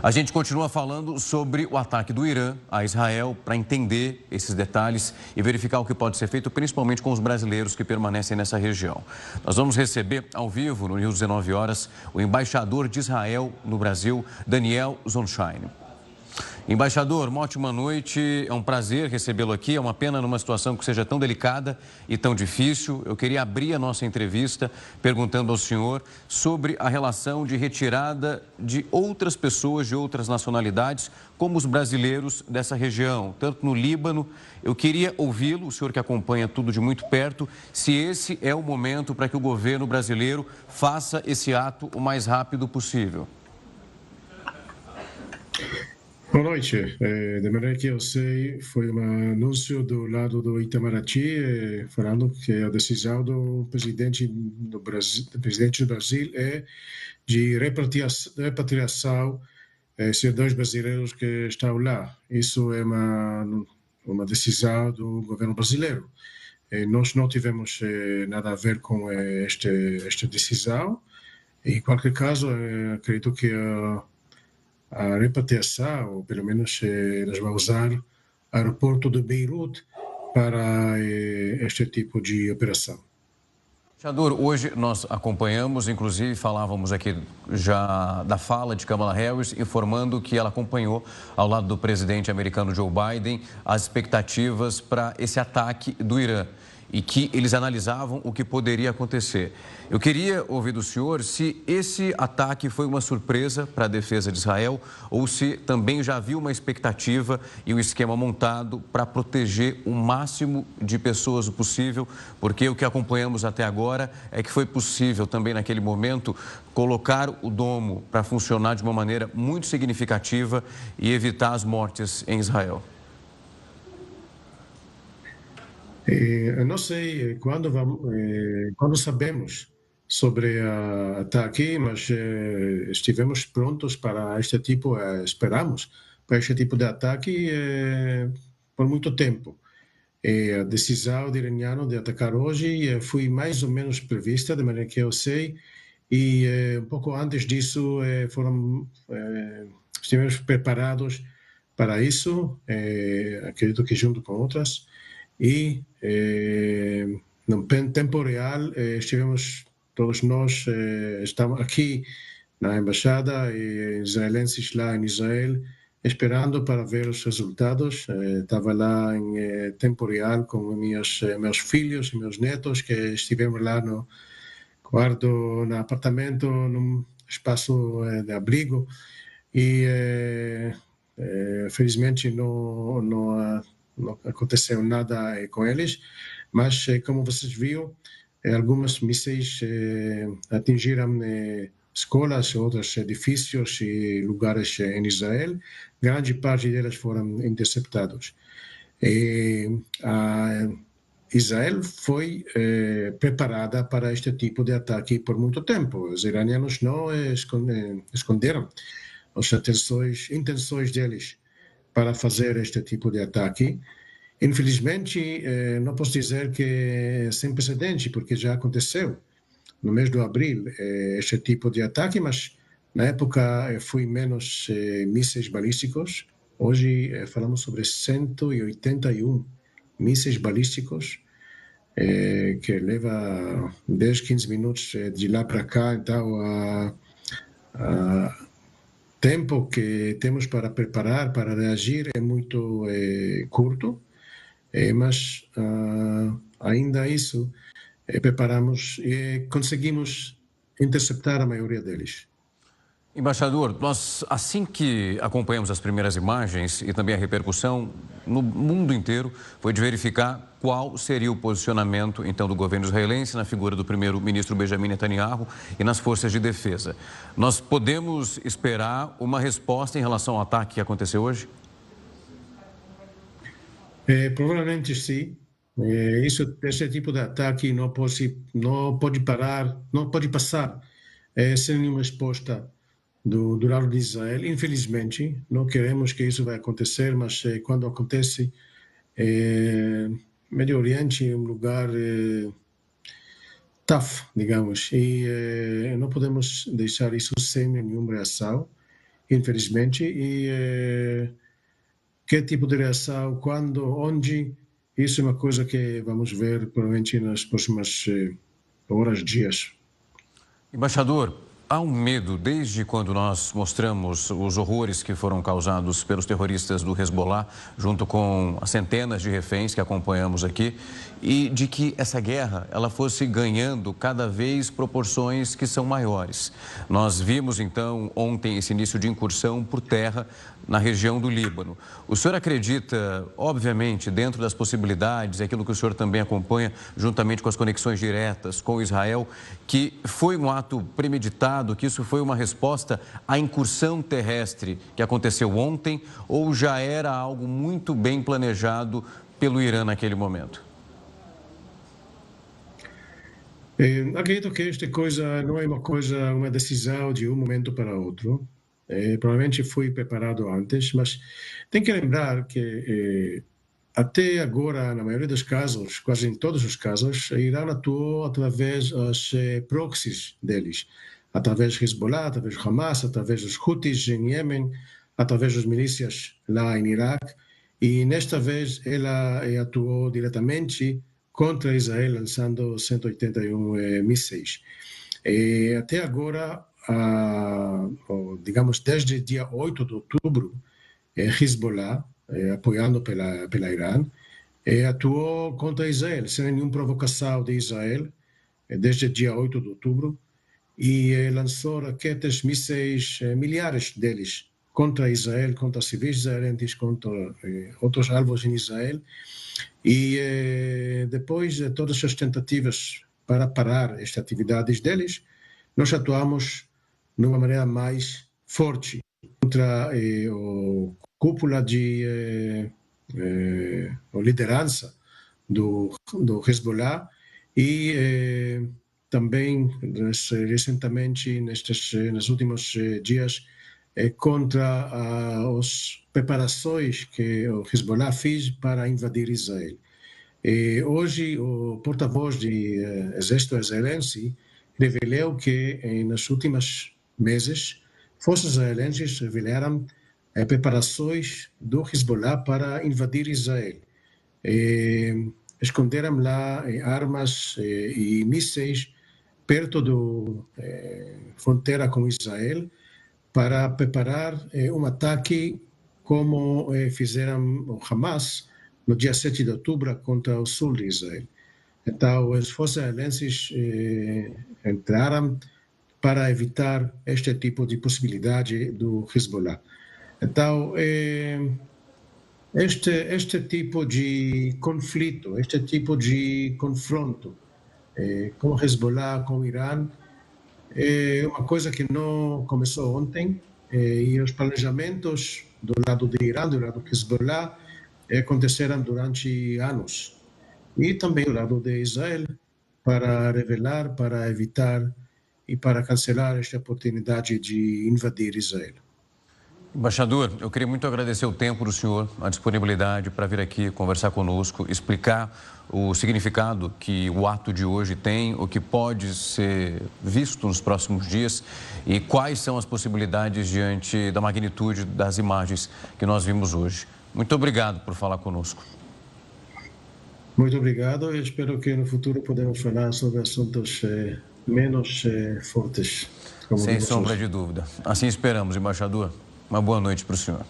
A gente continua falando sobre o ataque do Irã a Israel para entender esses detalhes e verificar o que pode ser feito, principalmente com os brasileiros que permanecem nessa região. Nós vamos receber ao vivo, no News 19 horas, o embaixador de Israel no Brasil, Daniel Zonshine. Embaixador, uma ótima noite, é um prazer recebê-lo aqui, é uma pena numa situação que seja tão delicada e tão difícil. Eu queria abrir a nossa entrevista perguntando ao senhor sobre a relação de retirada de outras pessoas de outras nacionalidades, como os brasileiros dessa região, tanto no Líbano. Eu queria ouvi-lo, o senhor que acompanha tudo de muito perto, se esse é o momento para que o governo brasileiro faça esse ato o mais rápido possível. Boa noite. De maneira que eu sei, foi um anúncio do lado do Itamaraty, falando que a decisão do presidente do Brasil é de repatriação esses dois brasileiros que estão lá. Isso é uma decisão do governo brasileiro. Nós não tivemos nada a ver com esta decisão. Em qualquer caso, acredito que a repatriação, ou pelo menos eles vão usar o aeroporto de Beirute para este tipo de operação. Embaixador, hoje nós acompanhamos, inclusive falávamos aqui já da fala de Kamala Harris, informando que ela acompanhou ao lado do presidente americano Joe Biden as expectativas para esse ataque do Irã e que eles analisavam o que poderia acontecer. Eu queria ouvir do senhor se esse ataque foi uma surpresa para a defesa de Israel ou se também já havia uma expectativa e um esquema montado para proteger o máximo de pessoas possível, porque o que acompanhamos até agora é que foi possível também naquele momento colocar o domo para funcionar de uma maneira muito significativa e evitar as mortes em Israel. Eu não sei quando sabemos sobre o ataque, mas estivemos prontos para esperamos para este tipo de ataque por muito tempo. A decisão do iraniano de atacar hoje foi mais ou menos prevista, de maneira que eu sei, e um pouco antes disso estivemos preparados para isso, acredito que junto com outras. E no tempo real estivemos todos nós estamos aqui na embaixada israelenses lá em Israel esperando para ver os resultados. Estava lá em tempo real com meus filhos e meus netos que estivemos lá no quarto, no apartamento, num espaço de abrigo e felizmente não aconteceu nada com eles, mas como vocês viram, algumas mísseis atingiram escolas, outros edifícios e lugares em Israel. Grande parte delas foram interceptados. Israel foi preparada para este tipo de ataque por muito tempo. Os iranianos não esconderam as intenções deles para fazer este tipo de ataque. Infelizmente, não posso dizer que é sem precedente, porque já aconteceu no mês de abril este tipo de ataque, mas na época foi menos mísseis balísticos. Hoje falamos sobre 181 mísseis balísticos, que leva 10, 15 minutos de lá para cá. Então, tempo que temos para preparar, para reagir é muito curto, mas ainda isso preparamos e conseguimos interceptar a maioria deles. Embaixador, nós assim que acompanhamos as primeiras imagens e também a repercussão no mundo inteiro, foi de verificar qual seria o posicionamento então do governo israelense na figura do primeiro-ministro Benjamin Netanyahu e nas forças de defesa. Nós podemos esperar uma resposta em relação ao ataque que aconteceu hoje? Provavelmente sim. Esse tipo de ataque não pode parar, não pode passar sem nenhuma resposta do lado de Israel. Infelizmente, não queremos que isso vai acontecer, mas quando acontece, Médio Oriente é um lugar tough, digamos, e não podemos deixar isso sem nenhuma reação. infelizmente, e que tipo de reação, quando, onde, isso é uma coisa que vamos ver provavelmente nas próximas horas, dias. Embaixador, há um medo desde quando nós mostramos os horrores que foram causados pelos terroristas do Hezbollah, junto com as centenas de reféns que acompanhamos aqui, e de que essa guerra ela fosse ganhando cada vez proporções que são maiores. Nós vimos então ontem esse início de incursão por terra na região do Líbano. O senhor acredita, obviamente, dentro das possibilidades, aquilo que o senhor também acompanha, juntamente com as conexões diretas com Israel, que foi um ato premeditado, que isso foi uma resposta à incursão terrestre que aconteceu ontem, ou já era algo muito bem planejado pelo Irã naquele momento? Acredito que esta coisa não é uma decisão de um momento para outro. Provavelmente foi preparado antes, mas tem que lembrar que até agora, na maioria dos casos, quase em todos os casos, o Irã atuou através dos proxies deles, através do Hezbollah, através do Hamas, através dos Houthis em Iêmen, através das milícias lá em Iraque, e nesta vez ela atuou diretamente contra Israel, lançando 181 mísseis. Até agora, digamos, desde o dia 8 de outubro, Hezbollah, apoiado pela Irã, atuou contra Israel, sem nenhuma provocação de Israel, desde o dia 8 de outubro, e lançou raquetas, mísseis, milhares deles, contra Israel, contra civis israelenses, contra outros alvos em Israel. E depois de todas as tentativas para parar estas atividades deles, nós atuamos de uma maneira mais forte contra a cúpula de liderança do Hezbollah e também recentemente, nos últimos dias, contra as preparações que o Hezbollah fez para invadir Israel. Hoje, o porta-voz do exército israelense revelou que, nos últimos meses, forças israelenses revelaram preparações do Hezbollah para invadir Israel. Esconderam lá armas e mísseis perto da fronteira com Israel para preparar um ataque como fizeram o Hamas no dia 7 de outubro contra o sul de Israel. Então, as forças israelenses entraram para evitar este tipo de possibilidade do Hezbollah. Então, este tipo de conflito, este tipo de confronto com o Hezbollah, com o Irã, é uma coisa que não começou ontem, e os planejamentos do lado de Irã, do lado do Hezbollah, aconteceram durante anos. E também do lado de Israel, para revelar, para evitar e para cancelar esta oportunidade de invadir Israel. Embaixador, eu queria muito agradecer o tempo do senhor, a disponibilidade para vir aqui conversar conosco, explicar o significado que o ato de hoje tem, o que pode ser visto nos próximos dias e quais são as possibilidades diante da magnitude das imagens que nós vimos hoje. Muito obrigado por falar conosco. Muito obrigado e espero que no futuro podemos falar sobre assuntos menos fortes. Sem sombra de dúvida. Assim esperamos, embaixador. Uma boa noite para o senhor.